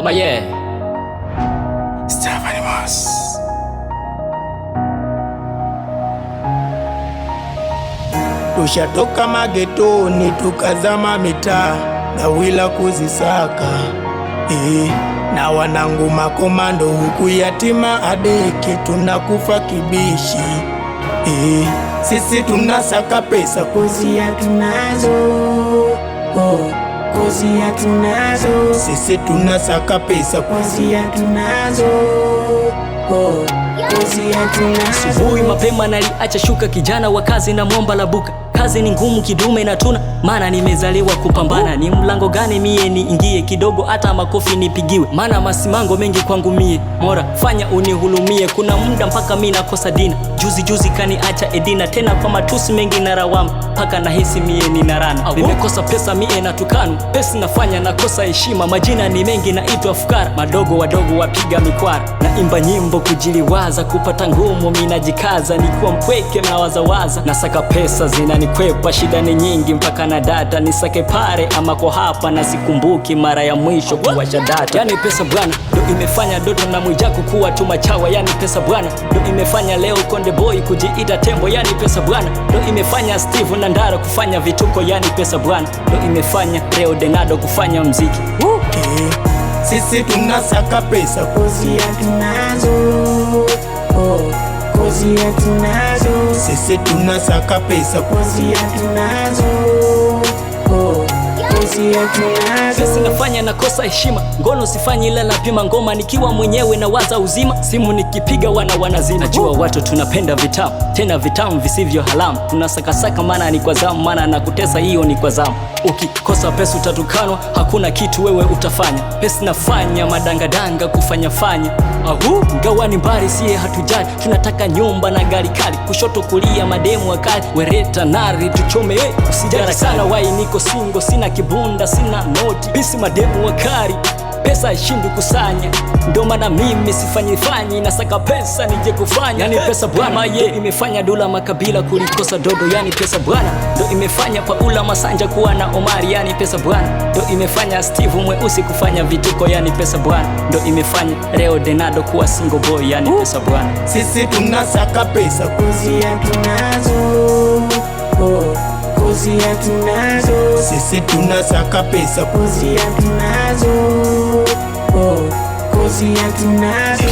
Baba ye Stephanimos. Tushatoka magetoni tukazama mitaa gawila kuzisaka na wanangu makomando huku yatima adeke tunakufa kibishi sisi tunasaka pesa kuzia tunazo kuzia tunazo sisi tunasaka pesa kuzia tunazo kuzia tunazo. Asubuhi mapema naliacha shuka, kijana wa kazi na mwomba la buka. Kazi ni ngumu kidume na tuna, maana nimezaliwa kupambana. Ni mlango gani mie niingie, kidogo hata makofi nipigiwe, maana masimango mengi kwangu mie. Mora fanya unihulumie, kuna muda mpaka mimi nakosa dina. Juzi kaniacha Edina, tena kwa matusi mengi na rawama, paka nahisi mie nina rana. Nimekosa pesa mie na tukanu, pesa nafanya nakosa heshima. Majina ni mengi naitwa fukara, madogo wadogo wapiga mikwara. Naimba nyimbo kujiliwaza, kupata ngumu mimi najikaza. Nikuwa mpweke na wazawaza, nasaka pesa zinanikwepa. Shida ni nyingi mpaka na data, nisake pare ama kwa hapa na sikumbuki mara ya mwisho kuwasha data. Yani pesa bwana ndo imefanya Doto na Mwijaku kuwa tumachawa. Yani pesa bwana ndo imefanya leo Konde Boy kujiita tembo. Yani pesa bwana ndo imefanya Steve na Ndara kufanya vituko. Yani pesa bwana ndo imefanya Leo Denado kufanya mziki. Sisi tunasaka pesa kuzia tunazo kuzia tunazo sisi tunasaka pesa kuzia tunazo kuzia tunazo. Pesa nafanya nakosa heshima, ngono sifanyi ila napima ngoma. Nikiwa mwenyewe na waza uzima, simu nikipiga wanazima. Najua watu tunapenda vitamu, tena vitamu visivyo halamu. Tunasakasaka maana ni kwa zamu, maana na kutesa hiyo ni kwa zamu. Ukikosa pesa utatukanwa, hakuna kitu wewe utafanya. Pesa nafanya madangadanga kufanya ngawani mbari siye hatujali. Tunataka nyumba na gari kali, kushoto kulia mademu wakali. Wereta nari tuchome usijara sana wai niko singo. Sina kibunda sina noti, bisi mademu wakali. Pesa ishindi kusanya, ndo maana mimi sifanyi nasaka pesa nije kufanya. Yani pesa bwana ye imefanya Dula Makabila kulikosa Dodo. Yani pesa bwana ndo imefanya Paula Masanja kuwa na Omari. Yani pesa bwana ndo imefanya Steve Mweusi kufanya vituko. Yani pesa bwana ndo imefanya Leo Denado kuwa single boy. Yani pesa bwana. Sisi tunasaka pesa kuzia tunazo kuzia tunazo sisi tunasaka pesa kuzia tunazo kuzia tunazo.